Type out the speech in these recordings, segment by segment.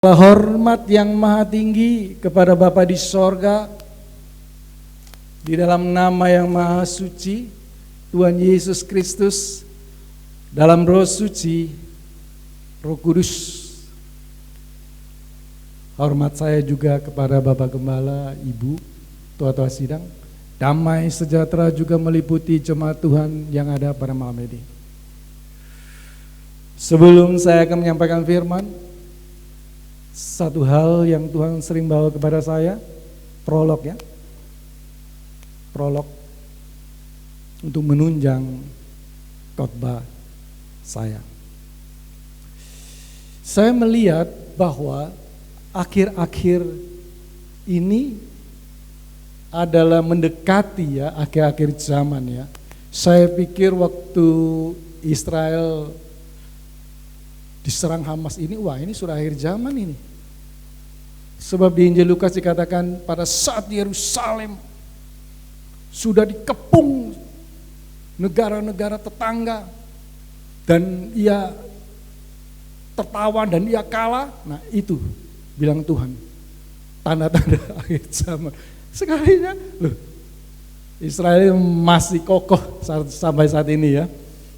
Hormat yang maha tinggi kepada Bapa di sorga, di dalam nama yang maha suci, Tuhan Yesus Kristus, dalam roh suci, roh kudus. Hormat saya juga kepada Bapak Gembala, Ibu, Tua-tua Sidang. Damai sejahtera juga meliputi jemaat Tuhan yang ada pada malam ini. Sebelum saya akan menyampaikan firman, satu hal yang Tuhan sering bawa kepada saya, prolog ya. Prolog untuk menunjang khotbah saya. Saya melihat bahwa akhir-akhir ini adalah mendekati ya, akhir-akhir zaman ya. Saya pikir waktu Israel diserang Hamas ini, wah ini sudah akhir zaman ini. Sebab di Injil Lukas dikatakan pada saat Yerusalem sudah dikepung negara-negara tetangga dan ia tertawan dan ia kalah. Nah itu bilang Tuhan, tanda-tanda akhir zaman. Sekalinya loh, Israel masih kokoh sampai saat ini ya.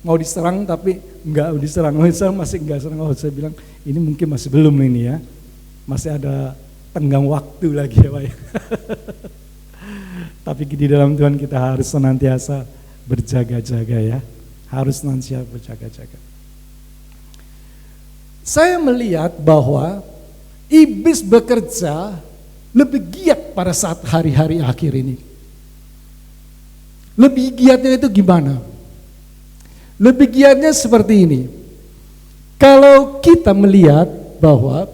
Mau diserang tapi enggak diserang, masih enggak serang. Oh, saya bilang ini mungkin masih belum ini ya, masih ada tenggang waktu lagi ya Pak ya. Tapi di dalam Tuhan kita harus senantiasa berjaga-jaga ya, harus senantiasa berjaga-jaga. Saya melihat bahwa iblis bekerja lebih giat pada saat hari-hari akhir ini. Lebih giatnya itu gimana? Lebih giatnya seperti ini. Kalau kita melihat bahwa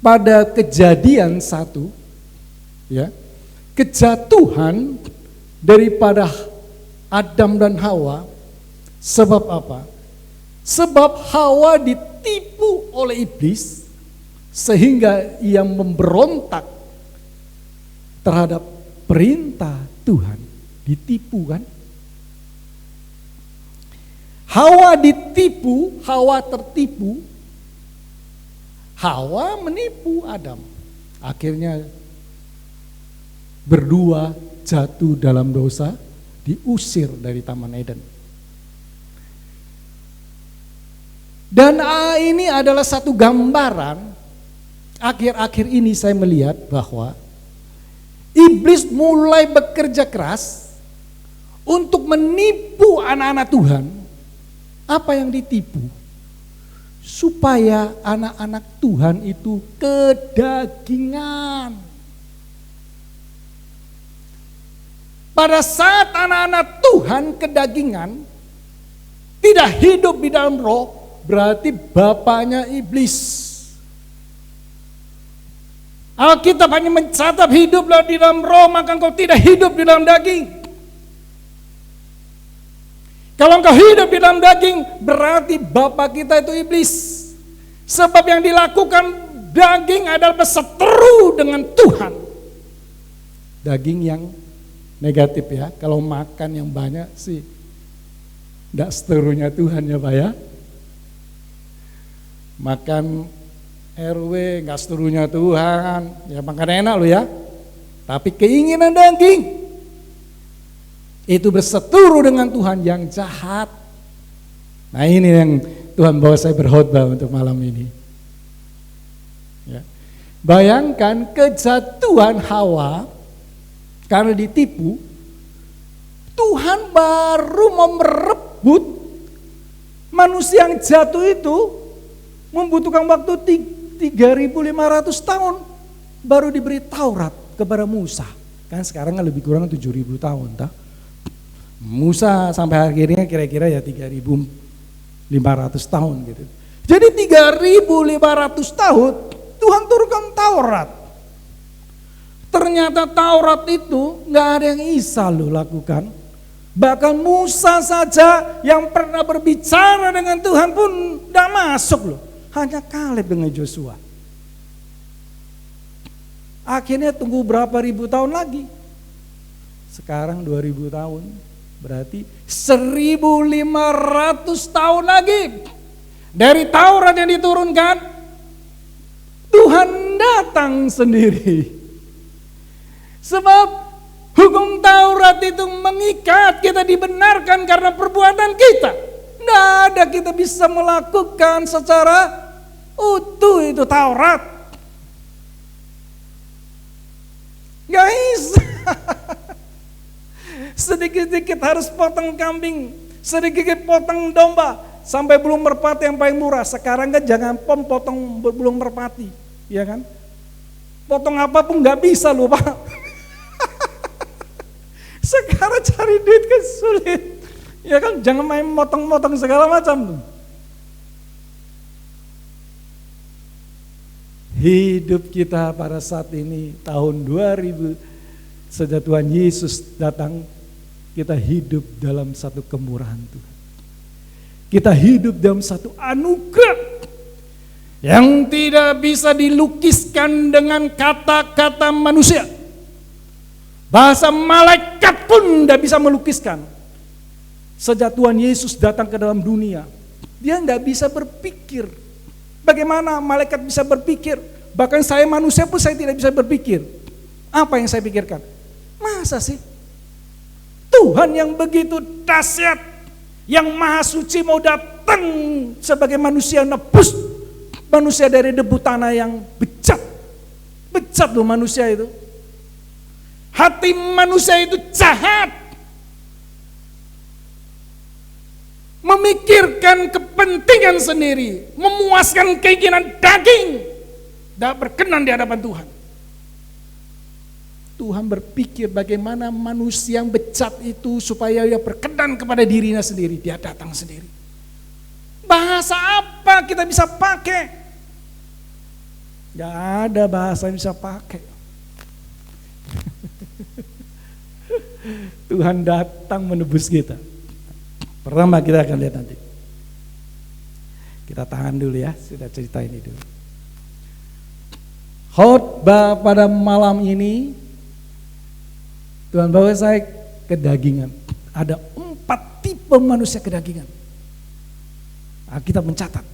pada Kejadian 1 ya, kejatuhan daripada Adam dan Hawa, sebab apa? Sebab Hawa ditipu oleh iblis sehingga ia memberontak terhadap perintah Tuhan. Ditipu kan? Hawa ditipu, Hawa tertipu, Hawa menipu Adam. Akhirnya berdua jatuh dalam dosa, diusir dari Taman Eden. Dan ini adalah satu gambaran, akhir-akhir ini saya melihat bahwa iblis mulai bekerja keras untuk menipu anak-anak Tuhan. Apa yang ditipu? Supaya anak-anak Tuhan itu kedagingan. Pada saat anak-anak Tuhan kedagingan, tidak hidup di dalam roh, berarti bapaknya iblis. Alkitab hanya mencatat hiduplah di dalam roh, maka engkau tidak hidup di dalam daging. Kalau engkau hidup di dalam daging, berarti bapa kita itu iblis. Sebab yang dilakukan daging adalah berseteru dengan Tuhan. Daging yang negatif ya, kalau makan yang banyak sih enggak seterunya Tuhan ya Pak ya. Makan RW enggak seterunya Tuhan, ya makan enak loh ya. Tapi keinginan daging itu berseteru dengan Tuhan yang jahat. Nah ini yang Tuhan bawa saya berkhotbah untuk malam ini ya. Bayangkan kejatuhan Hawa karena ditipu, Tuhan baru mau merebut manusia yang jatuh itu, membutuhkan waktu 3.500 tahun baru diberi Taurat kepada Musa. Kan sekarang lebih kurang 7.000 tahun tak? Musa sampai akhirnya kira-kira ya 3.500 tahun gitu. Jadi 3.500 tahun Tuhan turunkan Taurat. Ternyata Taurat itu gak ada yang Isa loh lakukan. Bahkan Musa saja yang pernah berbicara dengan Tuhan pun gak masuk loh. Hanya Kaleb dengan Joshua. Akhirnya tunggu berapa ribu tahun lagi. Sekarang 2000 tahun. Berarti 1.500 tahun lagi dari Taurat yang diturunkan, datang sendiri. Sebab hukum Taurat itu mengikat, kita dibenarkan karena perbuatan kita. Tidak ada kita bisa melakukan secara utuh itu Taurat. Guys, sedikit-sedikit harus potong kambing, sedikit potong domba, sampai belum merpati yang paling murah. Sekarang kan jangan potong belum merpati, ya kan? Potong apapun nggak bisa loh Pak. Sekarang cari duit kan sulit, ya kan? Jangan main motong-motong segala macam. Hidup kita pada saat ini tahun 2000 sejak Tuhan Yesus datang, kita hidup dalam satu kemurahan Tuhan. Kita hidup dalam satu anugerah yang tidak bisa dilukiskan dengan kata-kata manusia. Bahasa malaikat pun tidak bisa melukiskan. Sejak Tuhan Yesus datang ke dalam dunia, dia tidak bisa berpikir. Bagaimana malaikat bisa berpikir? Bahkan saya manusia pun saya tidak bisa berpikir. Apa yang saya pikirkan? Masa sih Tuhan yang begitu dahsyat, yang maha suci mau datang sebagai manusia, nebus manusia dari debu tanah yang bejat. Bejat loh manusia itu. Hati manusia itu jahat. Memikirkan kepentingan sendiri, memuaskan keinginan daging, tidak berkenan di hadapan Tuhan. Tuhan berpikir bagaimana manusia yang bejat itu supaya dia berkenan kepada dirinya sendiri, dia datang sendiri. Bahasa apa kita bisa pakai? Gak ada bahasa yang bisa pakai. Tuhan datang menebus kita. Pertama kita akan lihat nanti. Kita tahan dulu ya, sudah cerita ini dulu. Khotbah pada malam ini, Tuhan bawa saya kedagingan. Ada 4 tipe manusia kedagingan. Kita mencatat.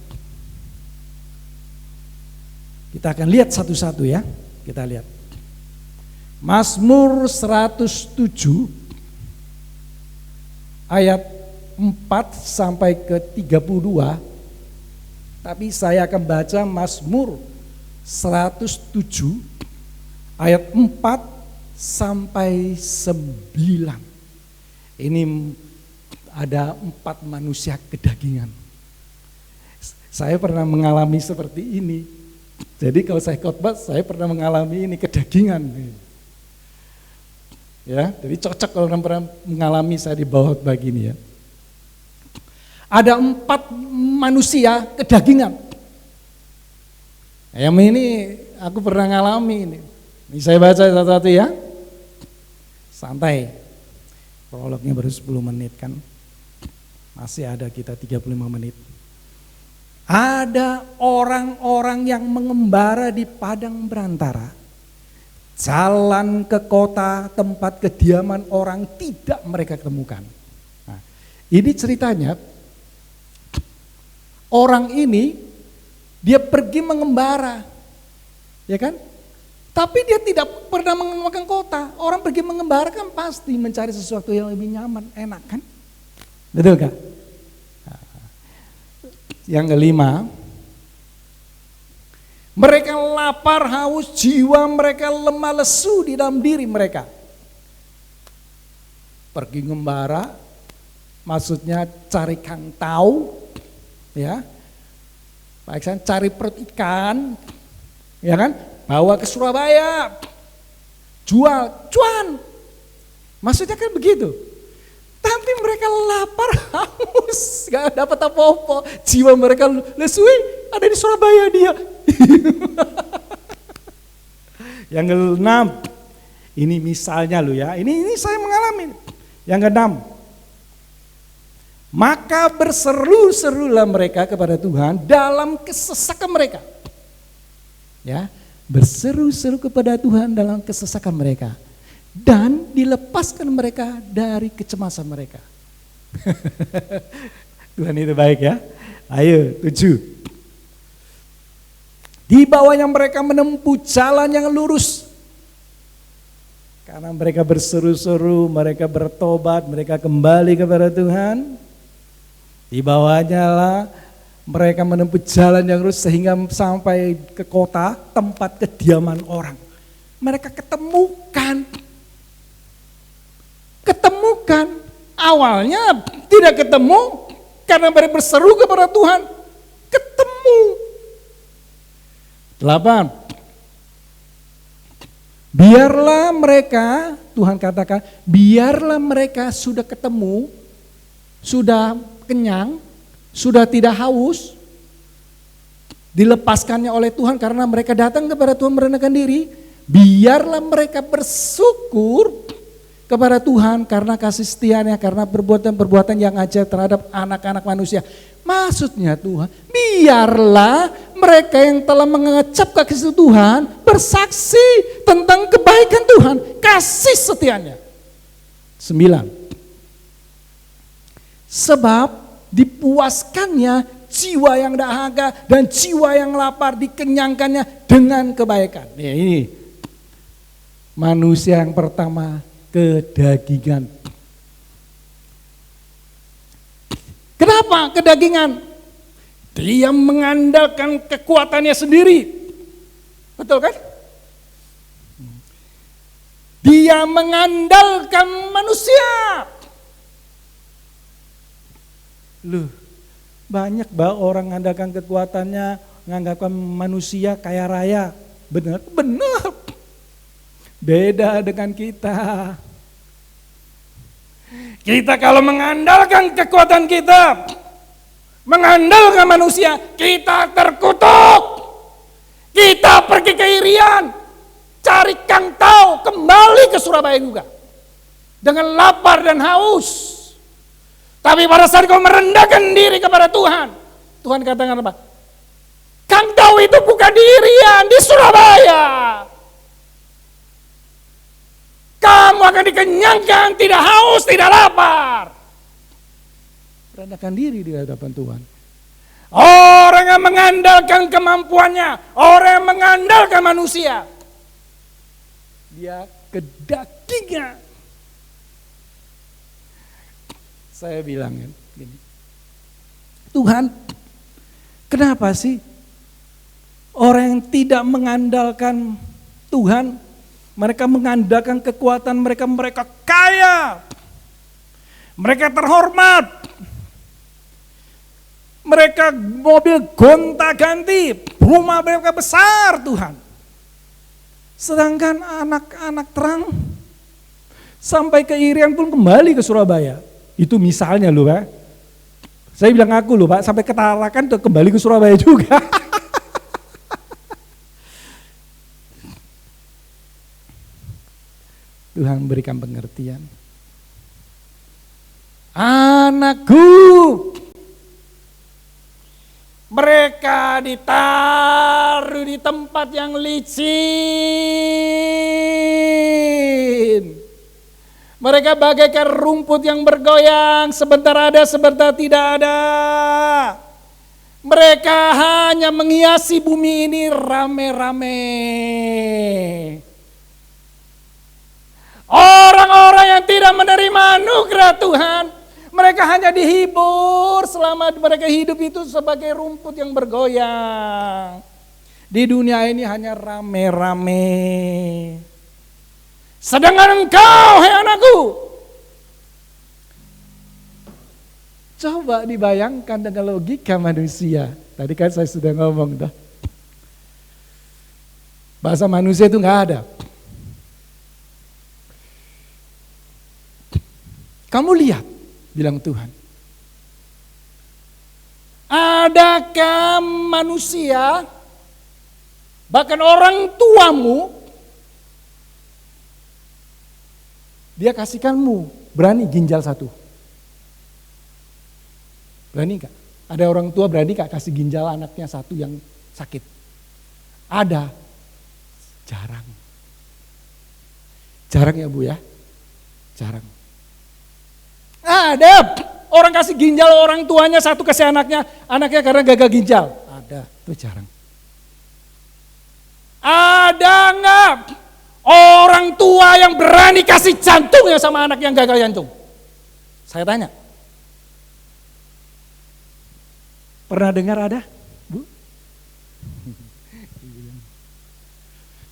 Kita akan lihat satu-satu ya. Kita lihat. Mazmur 107 ayat 4 sampai ke 32, tapi saya akan baca Mazmur 107 ayat 4 sampai 9. Ini ada 4 manusia kedagingan. Saya pernah mengalami seperti ini. Jadi kalau saya khotbah, saya pernah mengalami ini kedagingan. Ya, jadi cocok kalau orang pernah mengalami saya di bawah khotbah gini ya. Ada 4 manusia kedagingan. Yang ini aku pernah ngalami ini. Ini saya baca satu-satu ya. Santai. Prolognya baru 10 menit kan. Masih ada kita 35 menit. Ada orang-orang yang mengembara di padang belantara. Jalan ke kota tempat kediaman orang tidak mereka temukan. Nah, ini ceritanya. Orang ini dia pergi mengembara, ya kan? Tapi dia tidak pernah menemukan kota. Orang pergi mengembara kan pasti mencari sesuatu yang lebih nyaman, enak kan? Betul kan? Yang kelima, mereka lapar, haus, jiwa mereka lemah lesu di dalam diri mereka. Pergi ngembara, maksudnya cari kang tahu. Ya, baik saya cari perut ikan, ya kan, bawa ke Surabaya, jual, cuan, maksudnya kan begitu. Tapi mereka lapar, haus, gak dapat apa-apa, jiwa mereka lesu, ada di Surabaya dia. Yang keenam, ini misalnya lo ya, ini saya mengalami. Yang keenam, maka berseru-serulah mereka kepada Tuhan dalam kesesakan mereka. Ya, berseru-seru kepada Tuhan dalam kesesakan mereka. Dan dilepaskan mereka dari kecemasan mereka. Tuhan itu baik ya. Ayo, 7. Di bawahnya mereka menempuh jalan yang lurus. Karena mereka berseru-seru, mereka bertobat, mereka kembali kepada Tuhan. Di bawahnya lah mereka menempuh jalan yang lurus sehingga sampai ke kota, tempat kediaman orang. Mereka ketemukan. Awalnya tidak ketemu karena mereka berseru kepada Tuhan. Ketemu. 8. Biarlah mereka, Tuhan katakan, biarlah mereka sudah ketemu, sudah kenyang, sudah tidak haus, dilepaskannya oleh Tuhan karena mereka datang kepada Tuhan merendahkan diri. Biarlah mereka bersyukur kepada Tuhan karena kasih setianya, karena perbuatan-perbuatan yang ajaib terhadap anak-anak manusia. Maksudnya Tuhan, biarlah mereka yang telah mengecap kasih Tuhan bersaksi tentang kebaikan Tuhan, kasih setianya. 9. Sebab dipuaskannya jiwa yang dahaga dan jiwa yang lapar dikenyangkannya dengan kebaikan. Nih, ini manusia yang pertama, kedagingan. Kenapa kedagingan? Dia mengandalkan kekuatannya sendiri. Betul kan? Dia mengandalkan manusia. Loh, banyak orang mengandalkan kekuatannya, mengandalkan manusia kaya raya. Benar? Benar. Beda dengan kita. Kita kalau mengandalkan kekuatan kita, mengandalkan manusia, kita terkutuk. Kita pergi ke Irian, cari Kang Tau, kembali ke Surabaya juga. Dengan lapar dan haus. Tapi pada saat kau merendahkan diri kepada Tuhan, Tuhan katakan apa? Kang Tau itu bukan di Irian, di Surabaya. Kamu akan dikenyangkan, tidak haus, tidak lapar. Rendahkan diri di hadapan Tuhan. Orang yang mengandalkan kemampuannya, orang yang mengandalkan manusia, dia kedagingan. Saya bilang gini, Tuhan, kenapa sih orang yang tidak mengandalkan Tuhan, mereka mengandalkan kekuatan mereka, mereka kaya, mereka terhormat, mereka mobil gonta-ganti, rumah mereka besar Tuhan. Sedangkan anak-anak terang sampai ke Irian pun kembali ke Surabaya. Itu misalnya loh Pak. Saya bilang aku loh Pak, sampai ke Tarakan tuh kembali ke Surabaya juga. Tuhan berikan pengertian. Anakku, mereka ditaruh di tempat yang licin. Mereka bagaikan rumput yang bergoyang, sebentar ada, sebentar tidak ada. Mereka hanya menghiasi bumi ini rame-rame. Orang-orang yang tidak menerima anugerah Tuhan, mereka hanya dihibur selama mereka hidup itu sebagai rumput yang bergoyang. Di dunia ini hanya rame-rame. Sedangkan engkau, hai anakku, coba dibayangkan dengan logika manusia. Tadi kan saya sudah ngomong dah. Bahasa manusia itu nggak ada. Kamu lihat, bilang Tuhan. Adakah manusia, bahkan orang tuamu, dia kasihkanmu berani ginjal satu? Berani gak? Ada orang tua berani gak kasih ginjal anaknya satu yang sakit? Ada. Jarang. Jarang ya Bu ya? Jarang. Ada orang kasih ginjal orang tuanya satu kasih anaknya karena gagal ginjal. Ada, itu jarang. tua yang berani kasih jantungnya sama anak yang gagal jantung? Saya tanya. Pernah dengar ada? Bu?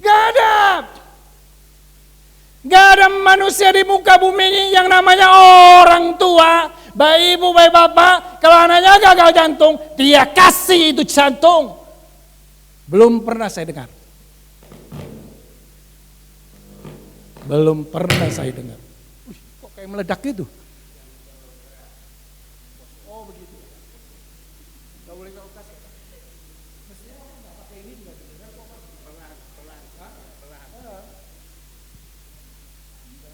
Gak ada. Gak ada manusia di muka bumi ini yang namanya orang tua, baik ibu, baik bapak, kalau anaknya gagal jantung, dia kasih itu jantung. Belum pernah saya dengar. Belum pernah saya dengar. Kok kayak meledak gitu? Oh begitu. Gak boleh kau kasih. Mestinya nggak pakai ini juga dengar kok. Pelan.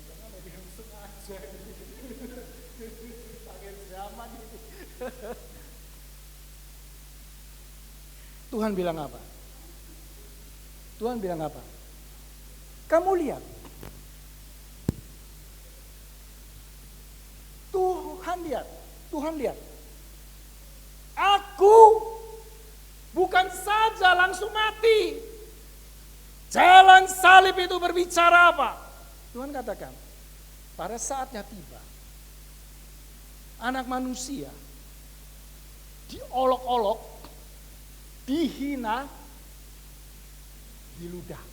Jangan lebih langsung aja. Pakai zaman gitu. Tuhan bilang apa? Tuhan bilang apa? Kamu lihat. Tuhan lihat. Aku bukan saja langsung mati. Jalan salib itu berbicara apa? Tuhan katakan, pada saatnya tiba, anak manusia diolok-olok, dihina, diludah.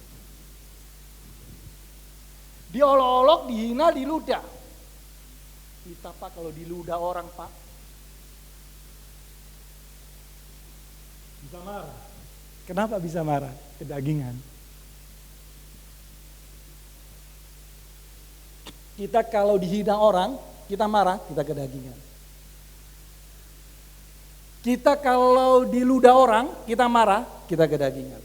Diolok-olok, dihina, diludah. Kita Pak kalau diludah orang Pak, bisa marah. Kenapa bisa marah? Kedagingan. Kita kalau dihina orang, kita marah, kita kedagingan. Kita kalau diludah orang, kita marah, kita kedagingan.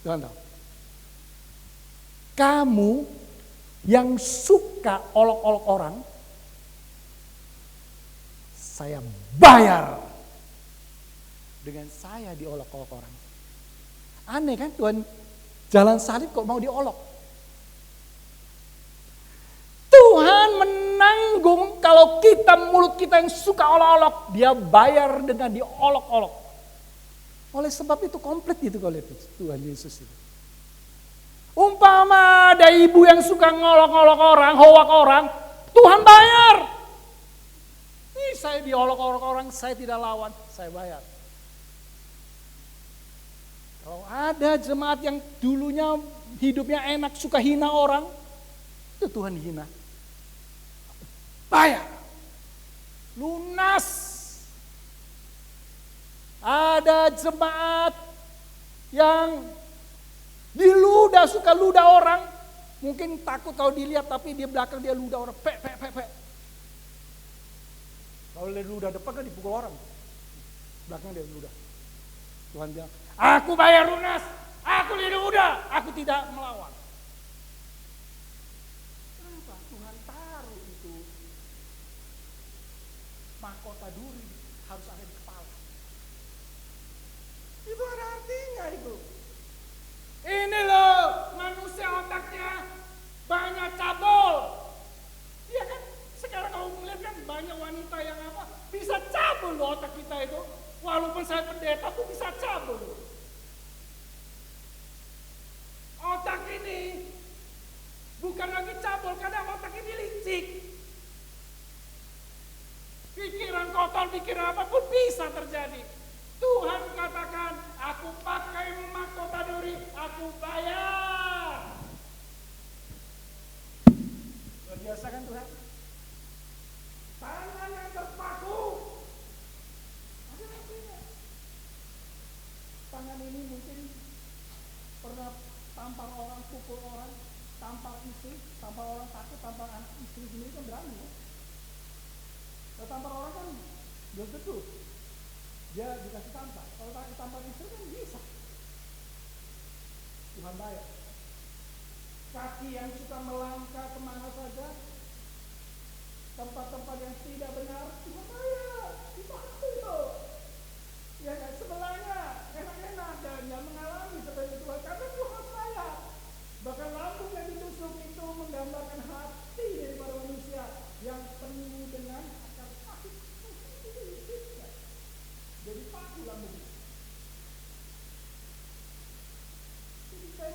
Tuhan tahu. Kamu yang suka olok-olok orang, saya bayar dengan saya diolok-olok orang. Aneh kan Tuhan jalan salib kok mau diolok. Tuhan menanggung kalau kita mulut kita yang suka olok-olok, dia bayar dengan diolok-olok. Oleh sebab itu komplit itu kalau itu Tuhan Yesus itu. Umpama ada ibu yang suka ngolok-ngolok orang, hoak orang, Tuhan bayar. Ih, saya diolok-olok orang, saya tidak lawan, saya bayar. Kalau ada jemaat yang dulunya hidupnya enak, suka hina orang, itu Tuhan hina. Bayar. Lunas. Ada jemaat yang diludah, suka ludah orang. Mungkin takut kalau dilihat, tapi di belakang dia ludah orang. Pe. Kalau dia ludah depan kan dipukul orang. Belakang dia ludah. Tuhan bilang, aku bayar lunas. Aku ludah. Aku tidak melawan. Kenapa? Tuhan taruh itu. Mahkota duri harus ada di kepala. Itu ada artinya itu. Ini loh, manusia otaknya banyak cabul. Iya kan? Sekarang kalau melihat kan banyak wanita yang apa? Bisa cabul loh otak kita itu. Walaupun saya pendeta tuh bisa cabul. Otak ini bukan lagi cabul, kadang otak ini licik. Pikiran kotor, pikiran apapun bisa terjadi. Tuhan katakan, aku pakai mahkota duri, aku bayar. Luar biasa kan Tuhan? Tangan yang terpaku. Ada artinya. Tangan ini mungkin pernah tampar orang, pukul orang, tampar istri, tampar orang takut, tampar anak istri sendiri kan berani ya. Kalau tampar orang kan belum tentu dia dikasih tampar. Kalau tampar istri kan bisa. Tuhan bayar. Kaki yang suka melangkah kemana saja, tempat-tempat yang tidak benar, Tuhan bayar. Dipakai loh. Ya kan, sebelahnya enak-enak dan yang mengalami seperti Tuhan, karena Tuhan bayar. Bahkan lambung yang ditusuk itu menggambarkan hati daripada manusia yang penuh dengan akar sakit. Jadi paku lambung. Jadi saya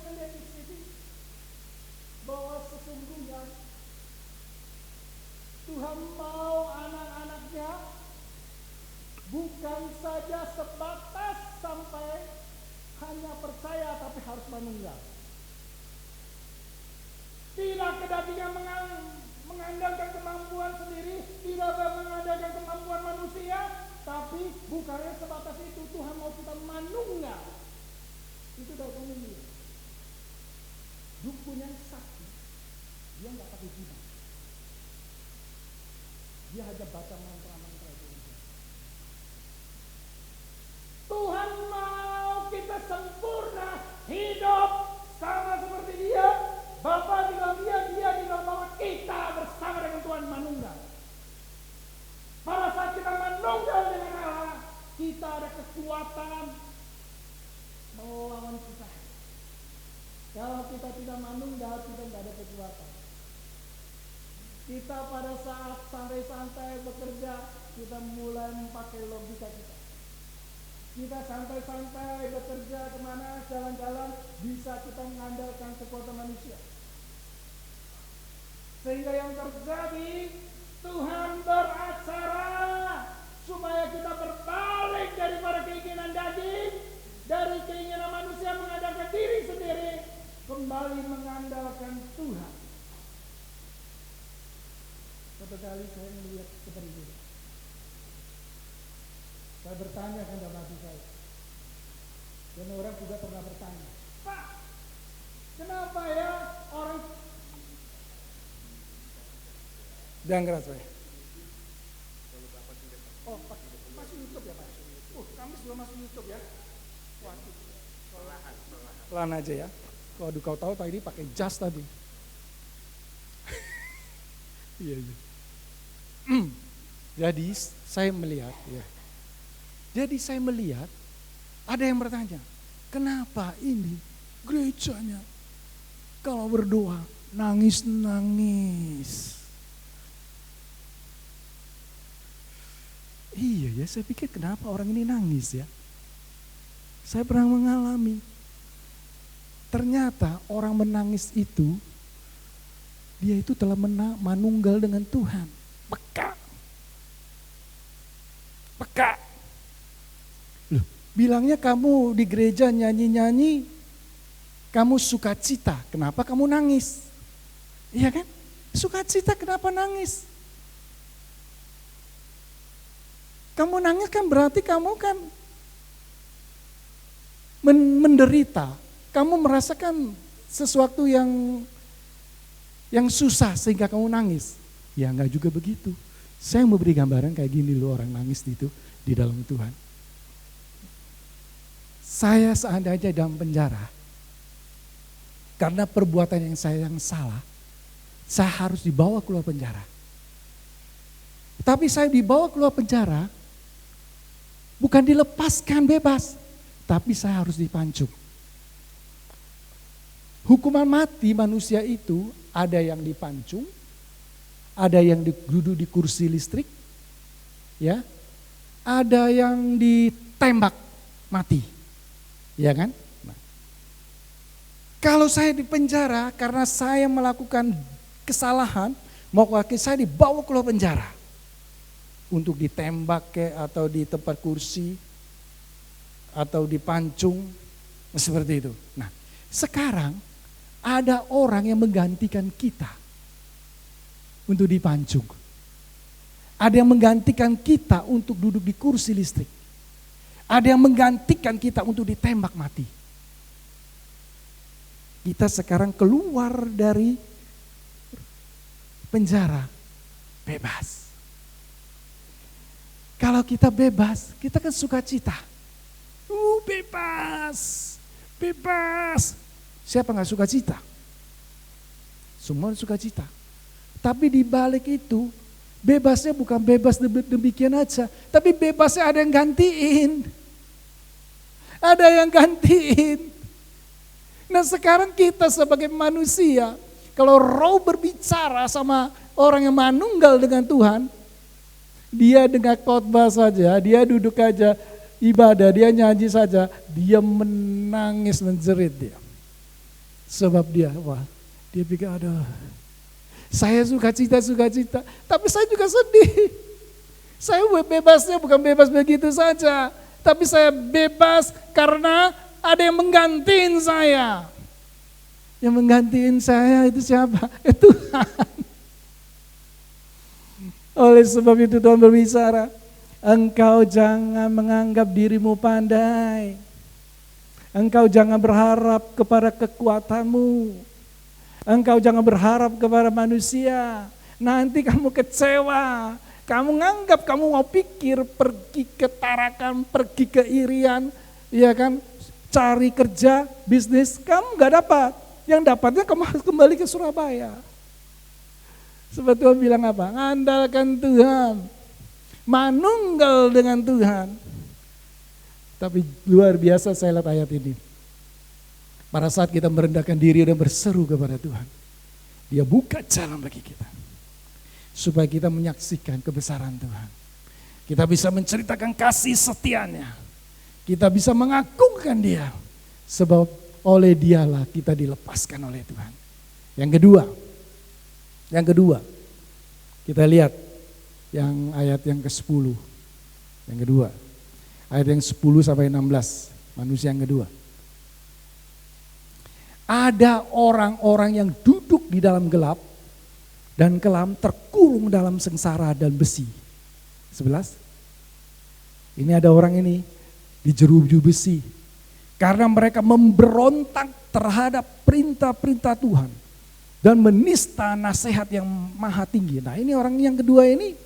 saja sebatas sampai hanya percaya tapi harus menunggal. Tidak kedatangan mengandalkan kemampuan sendiri, tidak mengandalkan kemampuan manusia, tapi bukannya sebatas itu. Tuhan mau kita manunggal. Itu dari ini. Dukun yang sakti, dia nggak pakai jimat. Dia hanya baca mantra-mantra itu. Tuhan mau kita sempurna, hidup sama seperti dia. Bapa di dalam dia di dalam Bapa, kita bersama dengan Tuhan manunggal. Pada saat kita manunggal dengan Allah, kita ada kekuatan melawan kita. Kalau kita tidak manunggal, kita tidak ada kekuatan. Kita pada saat santai-santai bekerja, kita mulai memakai logika kita. Kita santai-santai bekerja kemana, jalan-jalan, bisa kita mengandalkan kekuatan manusia. Sehingga yang terjadi, Tuhan beracara supaya kita berbalik daripada keinginan daging, dari keinginan manusia mengandalkan diri sendiri, kembali mengandalkan Tuhan. Suatu kali saya melihat seperti itu. Saya bertanya kepada hati saya. Dan orang juga pernah bertanya, Pak, kenapa ya orang... Jangan keras, Pak. Oh, masuk YouTube ya, Pak? Kami sudah masuk YouTube ya? Waduh. Pelan aja ya. Waduh, kau tahu tadi pakai jas tadi. Iya. Jadi saya melihat, ya. Jadi saya melihat ada yang bertanya, kenapa ini gerejanya kalau berdoa nangis-nangis? Iya ya, saya pikir kenapa orang ini nangis ya? Saya pernah mengalami. Ternyata orang menangis itu, dia itu telah manunggal dengan Tuhan. Peka. Loh, bilangnya kamu di gereja nyanyi-nyanyi, kamu sukacita, kenapa kamu nangis? Iya kan? Sukacita kenapa nangis? Kamu nangis kan berarti kamu kan menderita. Kamu merasakan sesuatu yang susah sehingga kamu nangis. Ya enggak juga begitu. Saya mau beri gambaran kayak gini loh, orang nangis itu di dalam Tuhan. Saya seandainya dalam penjara, karena perbuatan yang saya yang salah, saya harus dibawa keluar penjara. Tapi saya dibawa keluar penjara, bukan dilepaskan bebas, tapi saya harus dipancung. Hukuman mati manusia itu ada yang dipancung, ada yang duduk di kursi listrik, ya, ada yang ditembak mati, ya kan? Nah, kalau saya di penjara karena saya melakukan kesalahan, saya dibawa keluar penjara untuk ditembak atau di tempat kursi atau dipancung seperti itu. Nah, sekarang ada orang yang menggantikan kita untuk dipancung. Ada yang menggantikan kita untuk duduk di kursi listrik. Ada yang menggantikan kita untuk ditembak mati. Kita sekarang keluar dari penjara bebas. Kalau kita bebas, kita kan sukacita. Bebas. Siapa nggak sukacita? Semua sukacita. Tapi di balik itu, bebasnya bukan bebas demikian aja, tapi bebasnya ada yang gantiin. Ada yang gantiin. Nah sekarang kita sebagai manusia, kalau roh berbicara sama orang yang manunggal dengan Tuhan, dia dengar khotbah saja, dia duduk aja, ibadah, dia nyanyi saja, dia menangis menjerit dia. Sebab dia pikir aduh, saya sukacita, tapi saya juga sedih. Saya bebasnya bukan bebas begitu saja, tapi saya bebas karena ada yang menggantiin saya. Yang menggantiin saya itu siapa? Itu Tuhan. Oleh sebab itu Tuhan berbicara, engkau jangan menganggap dirimu pandai. Engkau jangan berharap kepada kekuatanmu. Engkau jangan berharap kepada manusia. Nanti kamu kecewa. Kamu nganggap, kamu mau pikir pergi ke Tarakan, pergi ke Irian, ya kan, cari kerja, bisnis, kamu nggak dapat. Yang dapatnya kamu harus kembali ke Surabaya. Sebab Tuhan bilang apa? Andalkan Tuhan, manunggal dengan Tuhan. Tapi luar biasa saya lihat ayat ini. Pada saat kita merendahkan diri dan berseru kepada Tuhan, Dia buka jalan bagi kita. Supaya kita menyaksikan kebesaran Tuhan. Kita bisa menceritakan kasih setianya. Kita bisa mengagungkan Dia. Sebab oleh Dialah kita dilepaskan oleh Tuhan. Yang kedua, kita lihat yang ayat yang ke-10. Yang kedua, ayat yang 10 sampai 16, manusia yang kedua. Ada orang-orang yang duduk di dalam gelap dan kelam, terkurung dalam sengsara dan besi. 11. Ini ada orang ini di jeruji besi. Karena mereka memberontak terhadap perintah-perintah Tuhan. Dan menista nasihat yang maha tinggi. Nah ini orang yang kedua ini,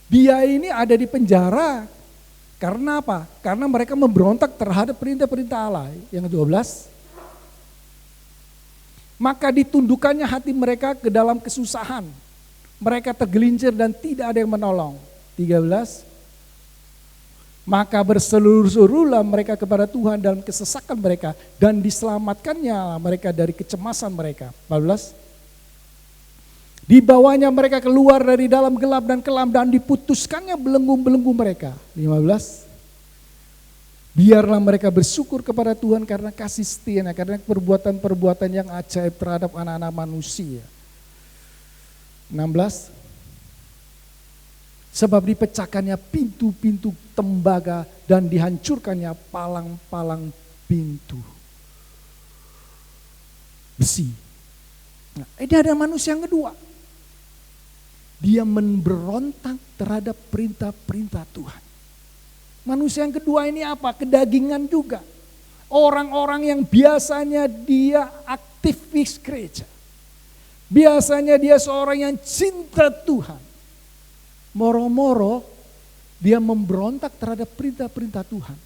dia ini ada di penjara. Karena apa? Karena mereka memberontak terhadap perintah-perintah Allah. Yang ke-12. Maka ditundukkannya hati mereka ke dalam kesusahan. Mereka tergelincir dan tidak ada yang menolong. 13. Maka berseru-serulah mereka kepada Tuhan dalam kesesakan mereka. Dan diselamatkannya mereka dari kecemasan mereka. 14. Dibawanya mereka keluar dari dalam gelap dan kelam dan diputuskannya belenggu-belenggu mereka. 15. Biarlah mereka bersyukur kepada Tuhan karena kasih setianya, karena perbuatan-perbuatan yang ajaib terhadap anak-anak manusia. 16. Sebab dipecahkannya pintu-pintu tembaga dan dihancurkannya palang-palang pintu besi. Nah, ini ada manusia yang kedua. Dia memberontak terhadap perintah-perintah Tuhan. Manusia yang kedua ini apa? Kedagingan juga. Orang-orang yang biasanya dia aktivis gereja. Biasanya dia seorang yang cinta Tuhan. Moro-moro dia memberontak terhadap perintah-perintah Tuhan.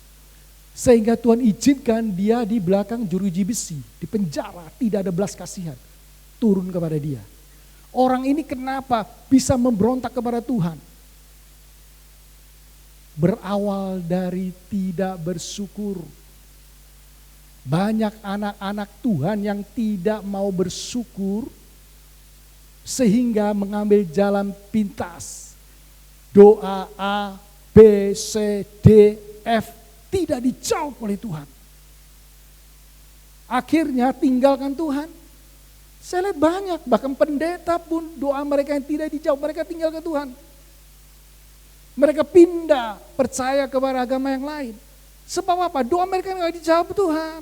Sehingga Tuhan izinkan dia di belakang jeruji besi, di penjara, tidak ada belas kasihan. Turun kepada dia. Orang ini kenapa bisa memberontak kepada Tuhan? Berawal dari tidak bersyukur. Banyak anak-anak Tuhan yang tidak mau bersyukur sehingga mengambil jalan pintas. Doa A, B, C, D, F tidak dijawab oleh Tuhan. Akhirnya tinggalkan Tuhan. Saya lihat banyak, bahkan pendeta pun doa mereka yang tidak dijawab, mereka tinggalkan Tuhan. Mereka pindah, percaya kepada agama yang lain. Sebab apa? Doa mereka nggak dijawab Tuhan.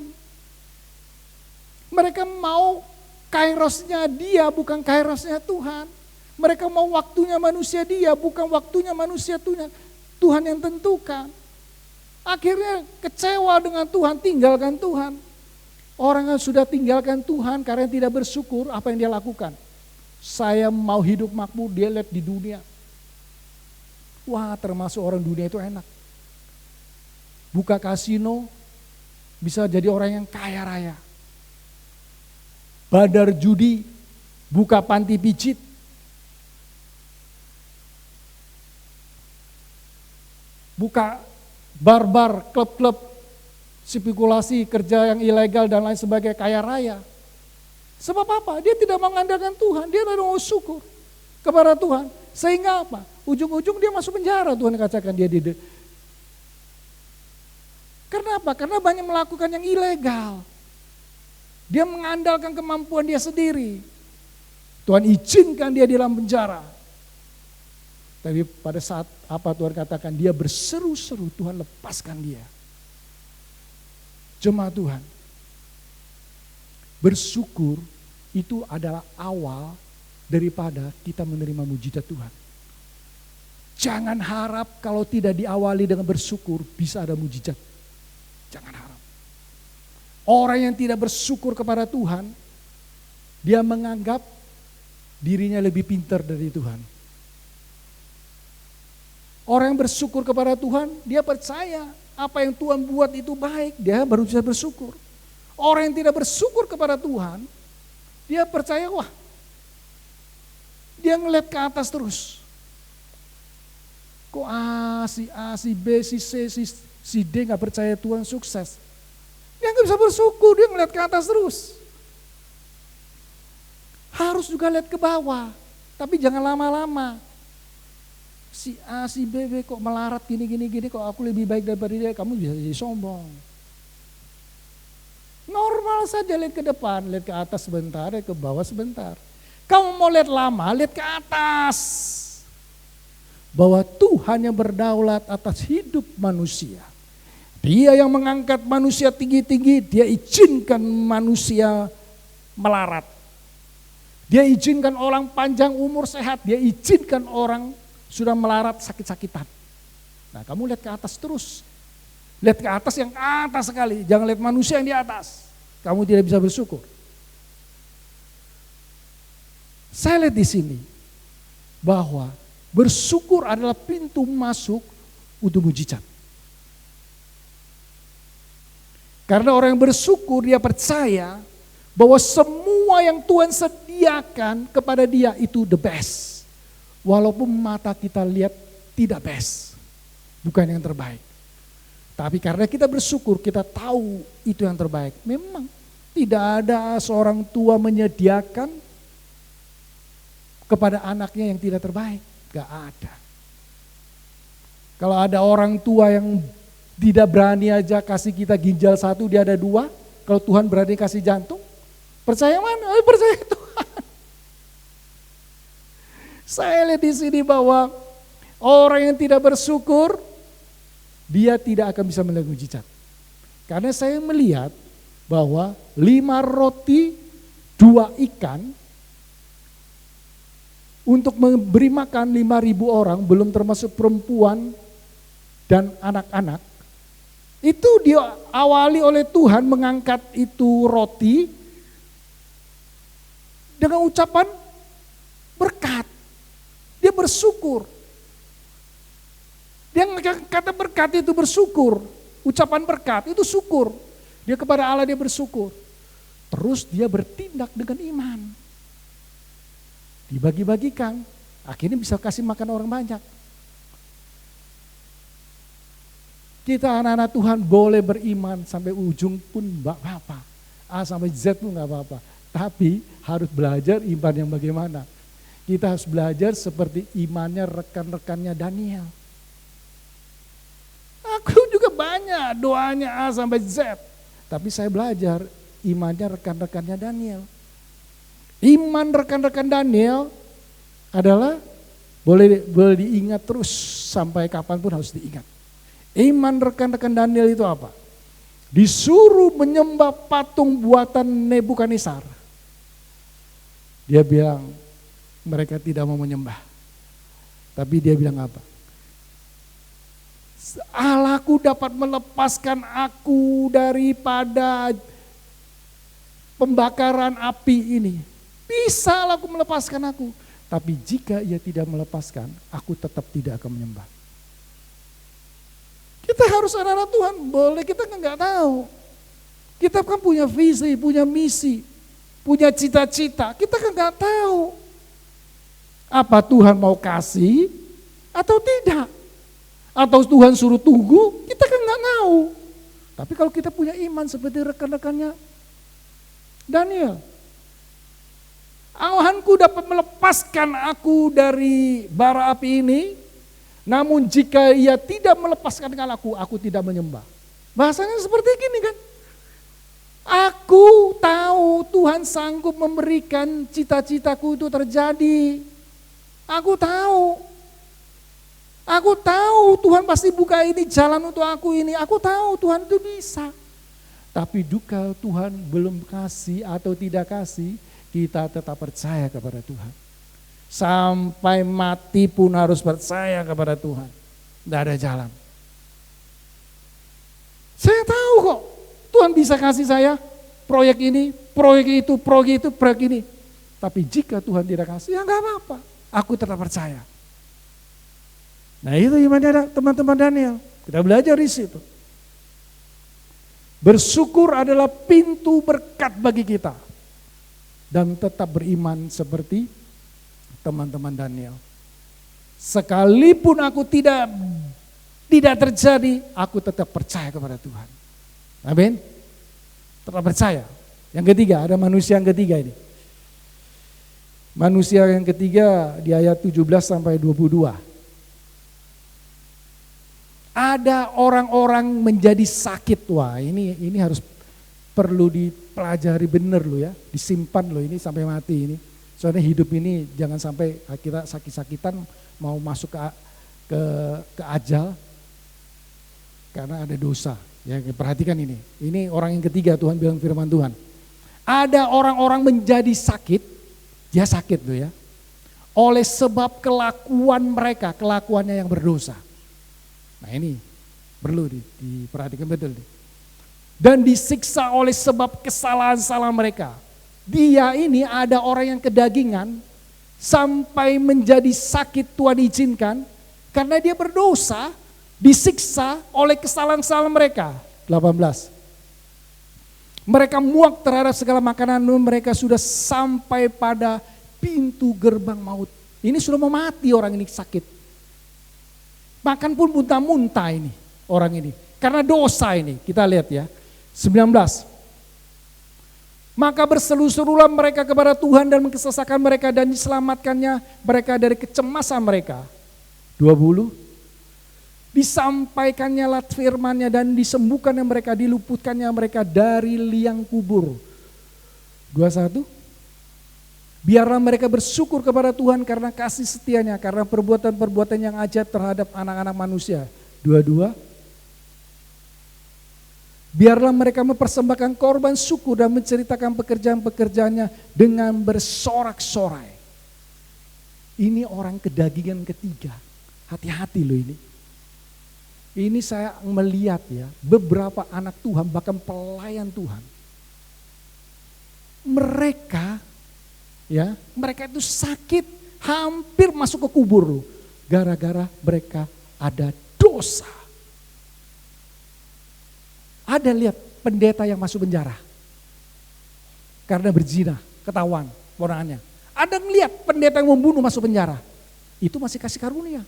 Mereka mau kairosnya dia, bukan kairosnya Tuhan. Mereka mau waktunya manusia dia, bukan waktunya manusia Tuhan yang tentukan. Akhirnya kecewa dengan Tuhan, tinggalkan Tuhan. Orang yang sudah tinggalkan Tuhan karena tidak bersyukur, apa yang dia lakukan? Saya mau hidup makmur, dia lihat di dunia. Wah, termasuk orang dunia itu enak. Buka kasino, bisa jadi orang yang kaya raya. Badar judi, buka panti pijit. Buka bar-bar, klub-klub, spekulasi, kerja yang ilegal dan lain sebagainya, kaya raya. Sebab apa? Dia tidak mengandalkan Tuhan, dia tidak mau syukur kepada Tuhan. Sehingga apa? Ujung-ujung dia masuk penjara, Tuhan katakan dia di. Karena apa? Karena banyak melakukan yang ilegal. Dia mengandalkan kemampuan dia sendiri. Tuhan izinkan dia di dalam penjara. Tapi pada saat apa Tuhan katakan, dia berseru-seru, Tuhan lepaskan dia. Jemaat Tuhan, bersyukur itu adalah awal daripada kita menerima mujizat Tuhan. Jangan harap kalau tidak diawali dengan bersyukur bisa ada mujizat. Jangan harap. Orang yang tidak bersyukur kepada Tuhan, dia menganggap dirinya lebih pintar dari Tuhan. Orang yang bersyukur kepada Tuhan, dia percaya apa yang Tuhan buat itu baik, dia baru bisa bersyukur. Orang yang tidak bersyukur kepada Tuhan, dia percaya wah, dia ngeliat ke atas terus. Kok si B, si C, si D gak percaya Tuhan sukses. Dia gak bisa bersyukur, dia ngeliat ke atas terus. Harus juga lihat ke bawah, tapi jangan lama-lama. Si A, si B kok melarat gini, kok aku lebih baik daripada dia, kamu bisa jadi sombong. Normal saja lihat ke depan, lihat ke atas sebentar, lihat ke bawah sebentar. Kamu mau lihat lama, lihat ke atas. Bahwa Tuhan yang berdaulat atas hidup manusia. Dia yang mengangkat manusia tinggi-tinggi, dia izinkan manusia melarat. Dia izinkan orang panjang umur sehat, dia izinkan orang sudah melarat sakit-sakitan. Nah, kamu lihat ke atas terus. Lihat ke atas yang atas sekali, jangan lihat manusia yang di atas. Kamu tidak bisa bersyukur. Saya lihat di sini bahwa bersyukur adalah pintu masuk untuk mujizat. Karena orang yang bersyukur dia percaya bahwa semua yang Tuhan sediakan kepada dia itu the best. Walaupun mata kita lihat tidak best, bukan yang terbaik. Tapi karena kita bersyukur, kita tahu itu yang terbaik. Memang tidak ada seorang tua menyediakan kepada anaknya yang tidak terbaik. Gak ada. Kalau ada orang tua yang tidak berani aja kasih kita ginjal satu, dia ada dua. Kalau Tuhan berani kasih jantung, percaya mana? Percaya Tuhan. Saya lihat di sini bahwa orang yang tidak bersyukur, dia tidak akan bisa melihat mujizat. Karena saya melihat bahwa 5 roti, 2 ikan, untuk memberi makan 5.000 orang, belum termasuk perempuan dan anak-anak, itu diawali oleh Tuhan mengangkat itu roti dengan ucapan berkat. Dia bersyukur. Dia kata berkat itu bersyukur. Ucapan berkat itu syukur. Dia kepada Allah dia bersyukur. Terus dia bertindak dengan iman. Dibagi-bagikan. Akhirnya bisa kasih makan orang banyak. Kita anak-anak Tuhan boleh beriman sampai ujung pun gak apa-apa. A sampai Z pun gak apa-apa. Tapi harus belajar iman yang bagaimana. Kita harus belajar seperti imannya rekan-rekannya Daniel. Aku juga banyak doanya A sampai Z. Tapi saya belajar imannya rekan-rekannya Daniel. Iman rekan-rekan Daniel adalah boleh diingat terus sampai kapanpun harus diingat. Iman rekan-rekan Daniel itu apa? Disuruh menyembah patung buatan Nebukadnezar. Dia bilang, mereka tidak mau menyembah. Tapi dia bilang apa? Allahku dapat melepaskan aku daripada pembakaran api ini. Bisa aku melepaskan aku. Tapi jika ia tidak melepaskan, aku tetap tidak akan menyembah. Kita harus anak-anak Tuhan, boleh kita kan nggak tahu. Kita kan punya visi, punya misi, punya cita-cita. Kita kan nggak tahu. Apa Tuhan mau kasih atau tidak? Atau Tuhan suruh tunggu, kita kan nggak tahu. Tapi kalau kita punya iman seperti rekan-rekannya Daniel. Allahku dapat melepaskan aku dari bara api ini, namun jika ia tidak melepaskan aku tidak menyembah. Bahasanya seperti gini kan. Aku tahu Tuhan sanggup memberikan cita-citaku itu terjadi. Aku tahu. Aku tahu Tuhan pasti buka ini jalan untuk aku ini. Aku tahu Tuhan itu bisa. Tapi duka Tuhan belum kasih atau tidak kasih, kita tetap percaya kepada Tuhan. Sampai mati pun harus percaya kepada Tuhan. Tidak ada jalan. Saya tahu kok Tuhan bisa kasih saya proyek ini, proyek itu, proyek ini. Tapi jika Tuhan tidak kasih, ya enggak apa-apa. Aku tetap percaya. Nah itu imannya teman-teman Daniel. Kita belajar di situ. Bersyukur adalah pintu berkat bagi kita. Dan tetap beriman seperti teman-teman Daniel. Sekalipun aku tidak terjadi, aku tetap percaya kepada Tuhan. Amin. Tetap percaya. Yang ketiga, ada manusia yang ketiga ini. Manusia yang ketiga di ayat 17 sampai 22. Ada orang-orang menjadi sakit. Wah, ini harus perlu dipelajari benar lo ya, disimpan lo ini sampai mati ini. Soalnya hidup ini jangan sampai kita sakit-sakitan mau masuk ke ajal karena ada dosa. Ya, perhatikan ini. Ini orang yang ketiga Tuhan bilang firman Tuhan. Ada orang-orang menjadi sakit, dia sakit lo ya. Oleh sebab kelakuan mereka, kelakuannya yang berdosa. Nah ini perlu diperhatikan betul. Dan disiksa oleh sebab kesalahan-kesalahan mereka. Dia ini ada orang yang kedagingan sampai menjadi sakit Tuhan izinkan karena dia berdosa, disiksa oleh kesalahan-kesalahan mereka. 18. Mereka muak terhadap segala makanan, mereka sudah sampai pada pintu gerbang maut. Ini sudah mau mati orang ini sakit. Makan pun muntah-muntah ini orang ini. Karena dosa ini, kita lihat ya. 19. Maka berseru-serulah mereka kepada Tuhan dan mengesahkan mereka dan diselamatkannya mereka dari kecemasan mereka. 20. Disampaikannya lah firman-Nya dan disembuhkannya mereka, diluputkannya mereka dari liang kubur. 21. Biarlah mereka bersyukur kepada Tuhan karena kasih setianya, karena perbuatan-perbuatan yang ajaib terhadap anak-anak manusia. 22. Biarlah mereka mempersembahkan korban syukur dan menceritakan pekerjaan-pekerjaannya dengan bersorak-sorai. Ini orang kedagingan ketiga. Hati-hati loh ini. Ini saya melihat ya, beberapa anak Tuhan bahkan pelayan Tuhan. Mereka itu sakit, hampir masuk ke kubur gara-gara mereka ada dosa. Ada lihat pendeta yang masuk penjara karena berzina, ketahuan orangnya. Ada ngelihat pendeta yang membunuh masuk penjara, itu masih kasih karunia.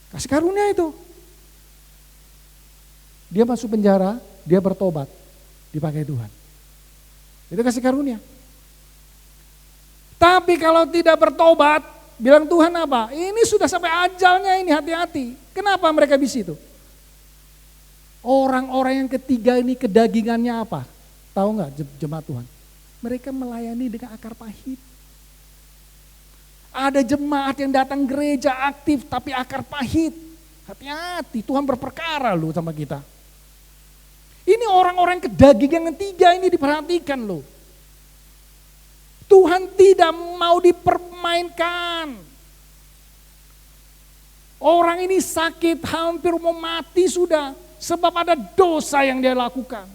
Kasih karunia itu. Dia masuk penjara, dia bertobat, dipakai Tuhan. Itu kasih karunia. Tapi kalau tidak bertobat, bilang Tuhan apa? Ini sudah sampai ajalnya ini, hati-hati. Kenapa mereka bisa itu? Orang-orang yang ketiga ini kedagingannya apa? Tahu nggak jemaat Tuhan? Mereka melayani dengan akar pahit. Ada jemaat yang datang gereja aktif tapi akar pahit. Hati-hati, Tuhan berperkara loh sama kita. Ini orang-orang kedagingan yang ketiga ini diperhatikan loh. Tuhan tidak mau dipermainkan. Orang ini sakit, hampir mau mati sudah. Sebab ada dosa yang dia lakukan.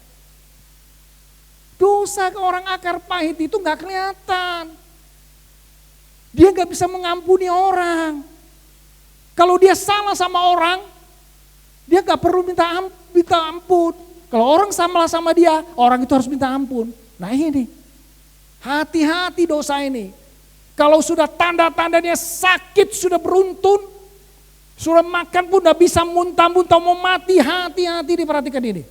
Dosa ke orang akar pahit itu gak kelihatan. Dia gak bisa mengampuni orang. Kalau dia salah sama orang, dia gak perlu minta ampun. Kalau orang salah sama dia, orang itu harus minta ampun. Nah ini, hati-hati dosa ini. Kalau sudah tanda-tandanya sakit, sudah beruntun, sudah makan pun udah bisa muntah-muntah mau mati, hati-hati diperhatikan ini.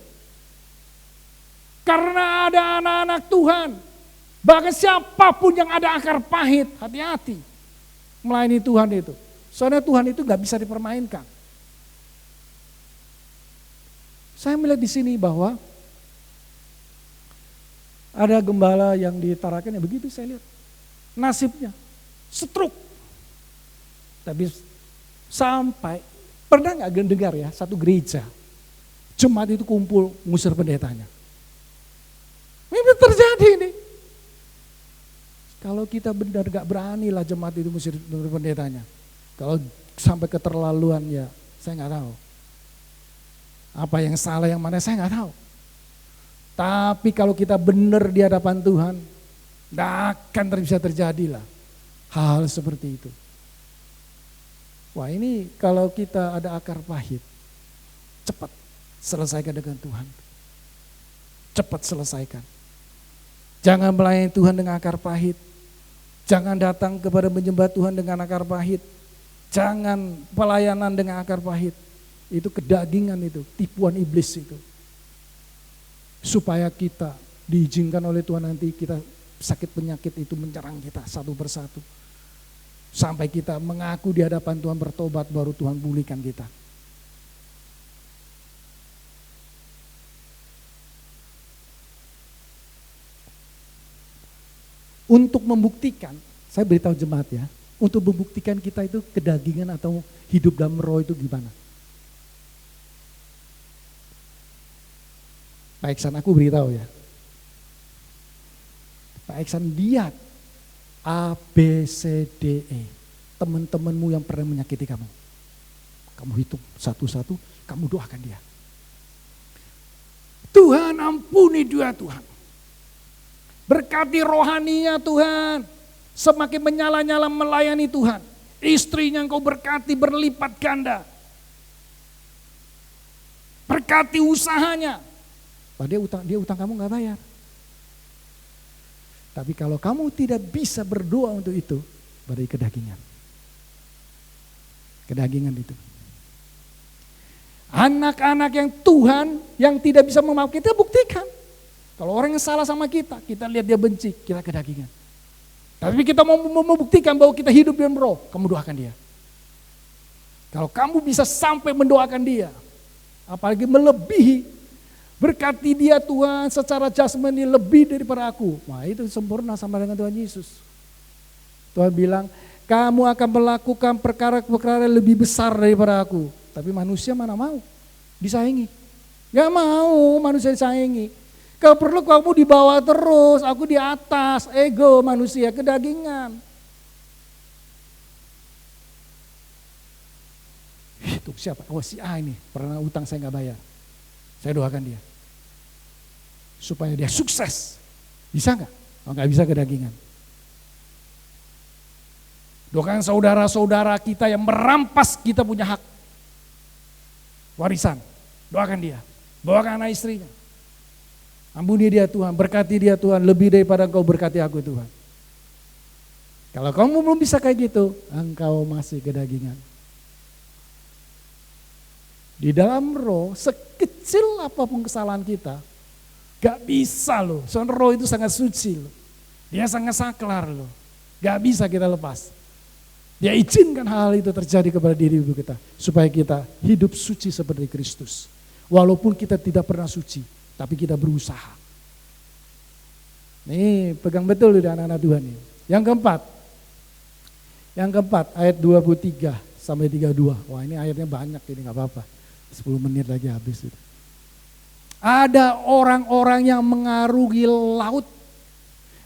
Karena ada anak-anak Tuhan, bahkan siapapun yang ada akar pahit, hati-hati melayani Tuhan itu. Soalnya Tuhan itu gak bisa dipermainkan. Saya melihat di sini bahwa ada gembala yang ditarakan, ya begitu saya lihat. Nasibnya, stroke. Tapi Sampai, pernah nggak dengar ya, satu gereja, jemaat itu kumpul ngusir pendetanya. Ini terjadi ini. Kalau kita benar gak berani lah jemaat itu ngusir pendetanya. Kalau sampai keterlaluan ya, saya nggak tahu. Apa yang salah yang mana saya nggak tahu. Tapi kalau kita benar di hadapan Tuhan, gak akan bisa terjadi lah hal seperti itu. Wah, ini kalau kita ada akar pahit, cepat selesaikan dengan Tuhan. Cepat selesaikan. Jangan melayani Tuhan dengan akar pahit. Jangan datang kepada menyembah Tuhan dengan akar pahit. Jangan pelayanan dengan akar pahit. Itu kedagingan itu, tipuan iblis itu. Supaya kita diizinkan oleh Tuhan nanti kita sakit penyakit itu menyerang kita satu persatu. Sampai kita mengaku di hadapan Tuhan bertobat, baru Tuhan pulihkan kita. Untuk membuktikan, saya beritahu jemaat ya, untuk membuktikan kita itu kedagingan atau hidup dalam roh itu gimana. Pak Iksan, aku beritahu ya. Pak Iksan, lihat A, B, C, D, E. Teman-temanmu yang pernah menyakiti kamu. Kamu hitung satu-satu, kamu doakan dia. Tuhan, ampuni dia Tuhan. Berkati rohaninya Tuhan. Semakin menyala-nyala melayani Tuhan. Istrinya engkau berkati berlipat ganda. Berkati usahanya. Padahal dia utang kamu gak bayar. Tapi kalau kamu tidak bisa berdoa untuk itu, berarti kedagingan. Kedagingan itu. Anak-anak yang Tuhan yang tidak bisa memaafkan, kita buktikan. Kalau orang yang salah sama kita lihat dia benci, kita kedagingan. Tapi kita mau membuktikan bahwa kita hidup dalam roh, kamu doakan dia. Kalau kamu bisa sampai mendoakan dia, apalagi melebihi, berkati dia Tuhan secara jasmani lebih daripada aku. Wah, itu sempurna sama dengan Tuhan Yesus. Tuhan bilang, kamu akan melakukan perkara-perkara lebih besar daripada aku. Tapi manusia mana mau disaingi. Gak mau manusia disaingi. Kalau perlu kamu di bawah terus, aku di atas. Ego manusia, kedagingan. Itu siapa? Oh, si A ini pernah utang saya gak bayar. Saya doakan dia. Supaya dia sukses. Bisa gak? Oh, gak bisa, kedagingan. Doakan saudara-saudara kita yang merampas kita punya hak. Warisan. Doakan dia. Doakan anak istrinya. Ampuni dia Tuhan, berkati dia Tuhan, lebih daripada engkau berkati aku Tuhan. Kalau kamu belum bisa kayak gitu, engkau masih kedagingan. Di dalam roh, sekecil apapun kesalahan kita, gak bisa loh. Soalnya roh itu sangat suci loh. Dia sangat saklar loh. Gak bisa kita lepas. Dia izinkan hal itu terjadi kepada diri kita. Supaya kita hidup suci seperti Kristus. Walaupun kita tidak pernah suci, tapi kita berusaha. Nih pegang betul udah anak-anak Tuhan ini. Yang keempat ayat 23 sampai 32. Wah, ini ayatnya banyak, ini gak apa-apa. 10 menit lagi habis itu. Ada orang-orang yang mengarungi laut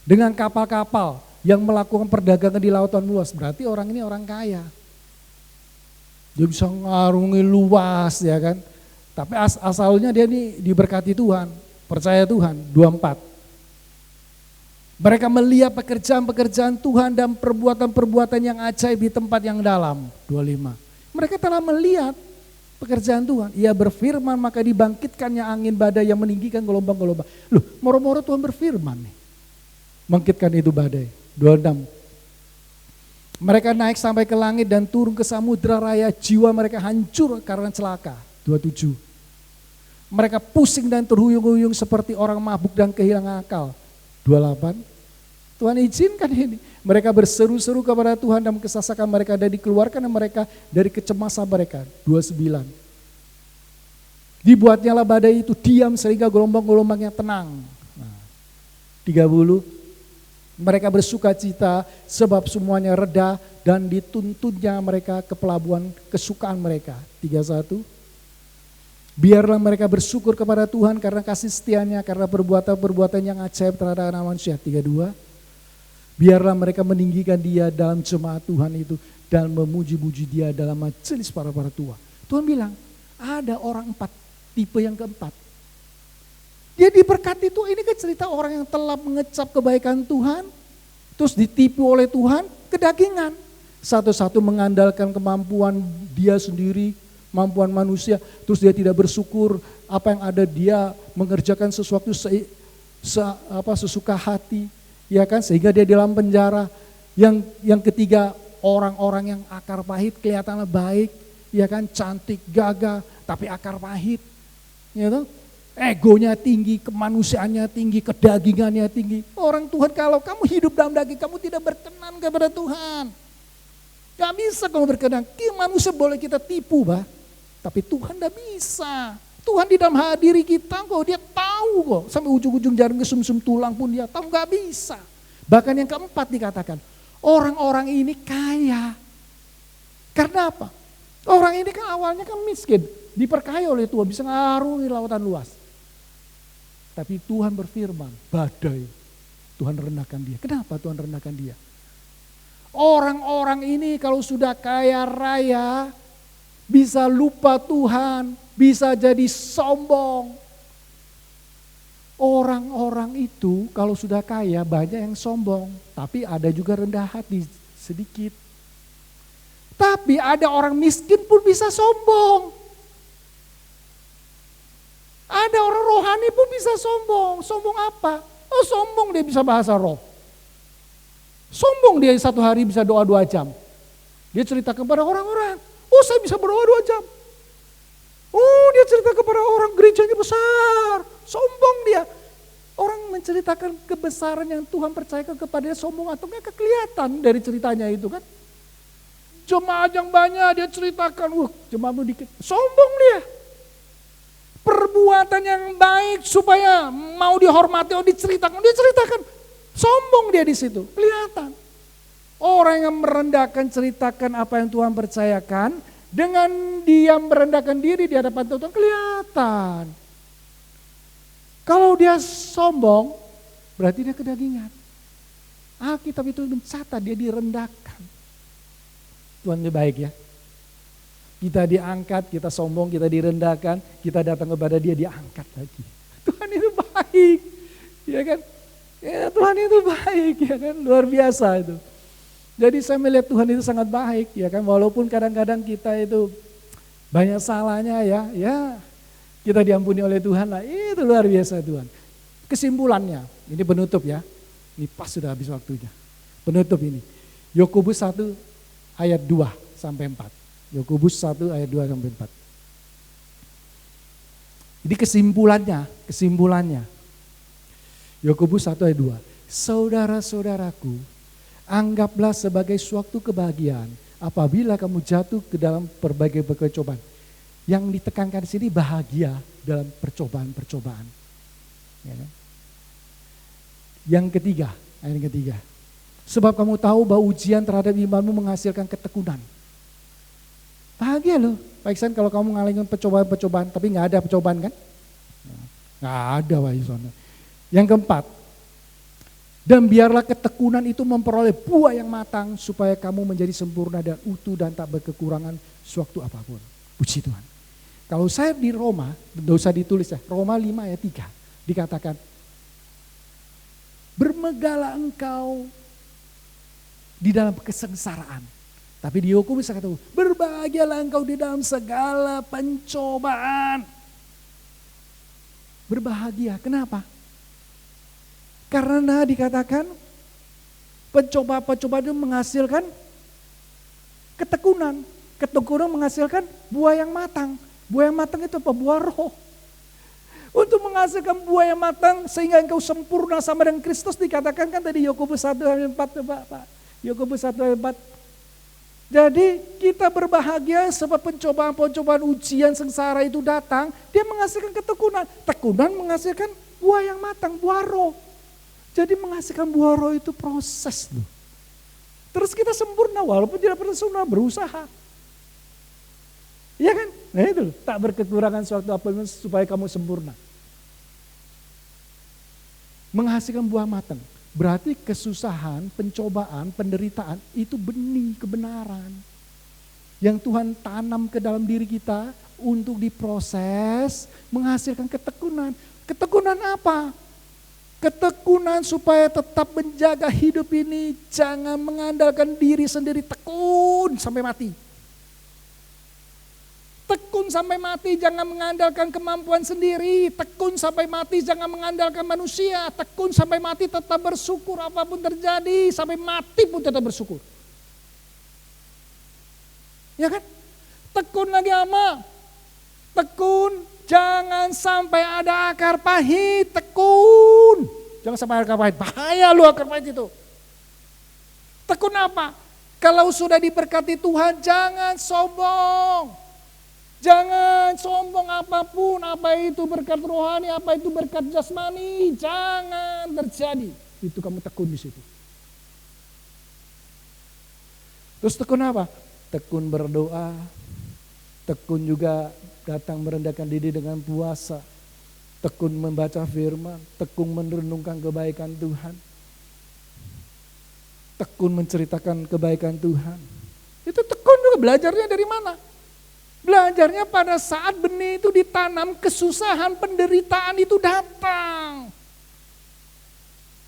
dengan kapal-kapal yang melakukan perdagangan di lautan luas. Berarti orang ini orang kaya. Dia bisa mengarungi luas ya kan. Tapi asalnya dia ini diberkati Tuhan, percaya Tuhan. 24. Mereka melihat pekerjaan-pekerjaan Tuhan dan perbuatan-perbuatan yang ajaib di tempat yang dalam. 25. Mereka telah melihat pekerjaan Tuhan. Ia berfirman maka dibangkitkannya angin badai yang meninggikan gelombang-gelombang. Loh, moro-moro Tuhan berfirman nih. Bangkitkan itu badai. 26. Mereka naik sampai ke langit dan turun ke samudra raya, jiwa mereka hancur karena celaka. 27. Mereka pusing dan terhuyung-huyung seperti orang mabuk dan kehilangan akal. 28. Tuhan izinkan ini. Mereka berseru-seru kepada Tuhan dan kesasakan mereka dan dikeluarkan mereka dari kecemasan mereka. 29. Dibuatnyalah badai itu diam sehingga gelombang-gelombangnya tenang. 30. Mereka bersuka cita sebab semuanya reda dan dituntutnya mereka ke pelabuhan kesukaan mereka. 31. Biarlah mereka bersyukur kepada Tuhan karena kasih setianya, karena perbuatan-perbuatan yang ajaib terhadap anak manusia. 32. Biarlah mereka meninggikan Dia dalam jemaat Tuhan itu dan memuji-muji Dia dalam majelis para tua. Tuhan bilang ada orang 4, tipe yang keempat. Dia diberkati itu, ini kan cerita orang yang telah mengecap kebaikan Tuhan, terus ditipu oleh Tuhan, kedagingan. Satu-satu mengandalkan kemampuan dia sendiri, kemampuan manusia, terus dia tidak bersyukur apa yang ada, dia mengerjakan sesuatu sesuka hati, ya kan, sehingga dia dalam penjara. Yang ketiga, orang-orang yang akar pahit kelihatannya baik, ya kan, cantik, gagah, tapi akar pahit, ya kan? Egonya tinggi, kemanusiaannya tinggi, kedagingannya tinggi. Orang Tuhan, kalau kamu hidup dalam daging, kamu tidak berkenan kepada Tuhan. Gak bisa kamu berkenan. Manusia boleh kita tipu, bah, tapi Tuhan gak bisa. Tuhan di dalam diri kita kok, Dia tahu kok. Sampai ujung-ujung jarum ke sum-sum tulang pun Dia tahu, gak bisa. Bahkan yang keempat dikatakan, orang-orang ini kaya. Karena apa? Orang ini kan awalnya kan miskin, diperkaya oleh Tuhan, bisa ngarungi lautan luas. Tapi Tuhan berfirman, badai, Tuhan rendahkan dia. Kenapa Tuhan rendahkan dia? Orang-orang ini kalau sudah kaya raya, bisa lupa Tuhan, bisa jadi sombong. Orang-orang itu kalau sudah kaya banyak yang sombong, tapi ada juga rendah hati sedikit. Tapi ada orang miskin pun bisa sombong. Ada orang rohani pun bisa sombong. Sombong apa? Oh, sombong dia bisa bahasa roh. Sombong dia satu hari bisa doa 2 jam. Dia cerita kepada orang-orang, oh saya bisa berdoa 2 jam. Oh, dia cerita kepada orang gerejanya besar. Sombong dia. Orang menceritakan kebesaran yang Tuhan percayakan kepada dia, sombong atau enggak kelihatan dari ceritanya itu kan. Jemaat yang banyak dia ceritakan, jemaatmu dikit. Sombong dia. Perbuatan yang baik supaya mau dihormati, diceritakan, dia ceritakan. Sombong dia di situ, kelihatan. Orang yang merendahkan ceritakan apa yang Tuhan percayakan, dengan dia merendahkan diri di hadapan Tuhan kelihatan. Kalau dia sombong, berarti dia kedagingan. Alkitab itu mencatat dia direndahkan. Tuhan itu baik ya. Kita diangkat, kita sombong, kita direndahkan, kita datang kepada dia, diangkat lagi. Tuhan itu baik, ya kan? Ya, Tuhan itu baik, ya kan? Luar biasa itu. Jadi saya melihat Tuhan itu sangat baik, ya kan? Walaupun kadang-kadang kita itu banyak salahnya ya kita diampuni oleh Tuhan lah. Itu luar biasa Tuhan. Kesimpulannya, ini penutup ya. Ini pas sudah habis waktunya. Penutup ini. Yakobus 1 ayat 2 sampai 4. Yakobus 1 ayat 2 sampai 4. Ini kesimpulannya. Yakobus 1 ayat 2. Saudara-saudaraku, anggaplah sebagai suatu kebahagiaan apabila kamu jatuh ke dalam berbagai cobaan. Yang ditekankan di sini bahagia dalam percobaan-percobaan. Ya kan? Yang ketiga, ayat yang ketiga. Sebab kamu tahu bahwa ujian terhadap imanmu menghasilkan ketekunan. Bahagia loh, Pak Iksan kalau kamu ngalamin percobaan-percobaan, tapi gak ada percobaan kan? Gak ada Pak Iksan. Yang keempat, dan biarlah ketekunan itu memperoleh buah yang matang supaya kamu menjadi sempurna dan utuh dan tak berkekurangan sewaktu apapun. Puji Tuhan. Kalau saya di Roma, tidak usah ditulis ya, Roma 5 ayat 3 dikatakan, bermegahlah engkau di dalam kesengsaraan. Tapi di Yakobus kata, berbahagialah engkau di dalam segala pencobaan. Berbahagia, kenapa? Karena dikatakan pencobaan itu menghasilkan ketekunan. Ketekunan menghasilkan buah yang matang. Buah yang matang itu apa? Buah roh. Untuk menghasilkan buah yang matang sehingga engkau sempurna sama dengan Kristus, dikatakan kan tadi Yakobus 1 ayat 4 Pak. Yakobus 1 ayat 4. Jadi kita berbahagia sebab pencobaan-pencobaan ujian sengsara itu datang, dia menghasilkan ketekunan. Tekunan menghasilkan buah yang matang, buah roh. Jadi menghasilkan buah roh itu proses loh. Terus kita sempurna walaupun tidak pernah sempurna, berusaha. Iya kan? Nah itu loh, tak berkekurangan suatu apapun supaya kamu sempurna. Menghasilkan buah matang. Berarti kesusahan, pencobaan, penderitaan itu benih kebenaran. Yang Tuhan tanam ke dalam diri kita untuk diproses menghasilkan ketekunan. Ketekunan apa? Ketekunan supaya tetap menjaga hidup ini, jangan mengandalkan diri sendiri, tekun sampai mati. Tekun sampai mati, jangan mengandalkan kemampuan sendiri. Tekun sampai mati, jangan mengandalkan manusia. Tekun sampai mati, tetap bersyukur apapun terjadi. Sampai mati pun tetap bersyukur. Ya kan? Tekun lagi ama. Tekun, jangan sampai ada akar pahit. Tekun. Jangan sampai akar pahit. Bahaya lu akar pahit itu. Tekun apa? Kalau sudah diberkati Tuhan, jangan sombong. Jangan sombong apapun, apa itu berkat rohani, apa itu berkat jasmani, jangan terjadi. Itu kamu tekun di situ. Terus tekun apa? Tekun berdoa, tekun juga datang merendahkan diri dengan puasa, tekun membaca firman, tekun merenungkan kebaikan Tuhan, tekun menceritakan kebaikan Tuhan. Itu tekun juga, belajarnya dari mana? Belajarnya pada saat benih itu ditanam, kesusahan, penderitaan itu datang.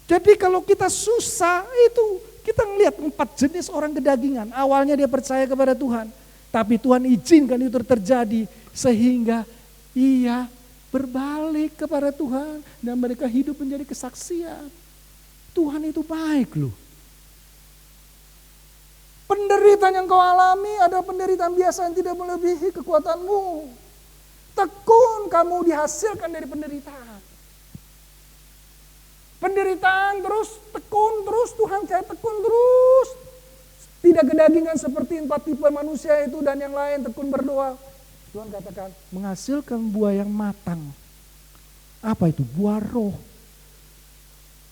Jadi kalau kita susah itu, kita ngelihat 4 jenis orang kedagingan. Awalnya dia percaya kepada Tuhan, tapi Tuhan izinkan itu terjadi sehingga ia berbalik kepada Tuhan dan mereka hidup menjadi kesaksian. Tuhan itu baik loh. Penderitaan yang kau alami ada penderitaan biasa yang tidak melebihi kekuatanmu. Tekun kamu dihasilkan dari penderitaan. Penderitaan terus, tekun terus, Tuhan saya tekun terus. Tidak kedagingan seperti 4 tipe manusia itu dan yang lain, tekun berdoa. Tuhan katakan menghasilkan buah yang matang. Apa itu? Buah roh.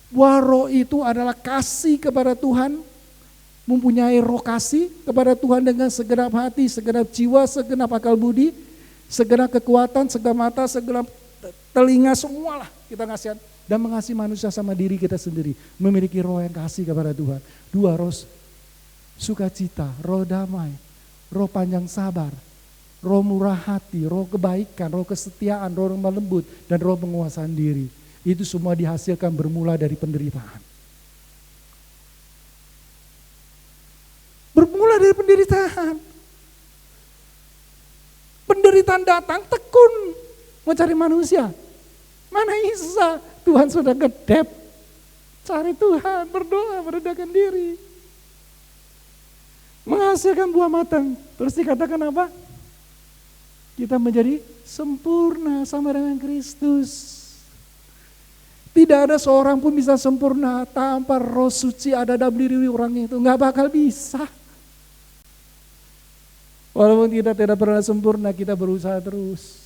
Buah roh itu adalah kasih kepada Tuhan. Mempunyai roh kasih kepada Tuhan dengan segenap hati, segenap jiwa, segenap akal budi, segenap kekuatan, segenap mata, segenap telinga, semualah kita ngasih. Dan mengasihi manusia sama diri kita sendiri. Memiliki roh yang kasih kepada Tuhan. 2 roh sukacita, roh damai, roh panjang sabar, roh murah hati, roh kebaikan, roh kesetiaan, roh lemah lembut, dan roh penguasaan diri. Itu semua dihasilkan bermula dari penderitaan. Bermula dari penderitaan. Penderitaan datang, tekun mencari manusia. Mana bisa? Tuhan sudah gedep. Cari Tuhan, berdoa, merendahkan diri. Menghasilkan buah matang. Terus dikatakan apa? Kita menjadi sempurna sama dengan Kristus. Tidak ada seorang pun bisa sempurna tanpa roh suci ada dalam diri orang itu. Nggak bakal bisa. Walaupun kita tidak pernah sempurna, kita berusaha terus.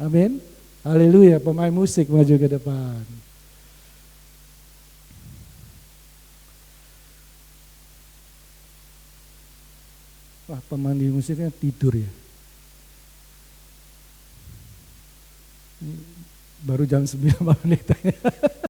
Amin. Haleluya, pemain musik maju ke depan. Wah, pemain di musiknya tidur ya. Baru jam 9 malam nih.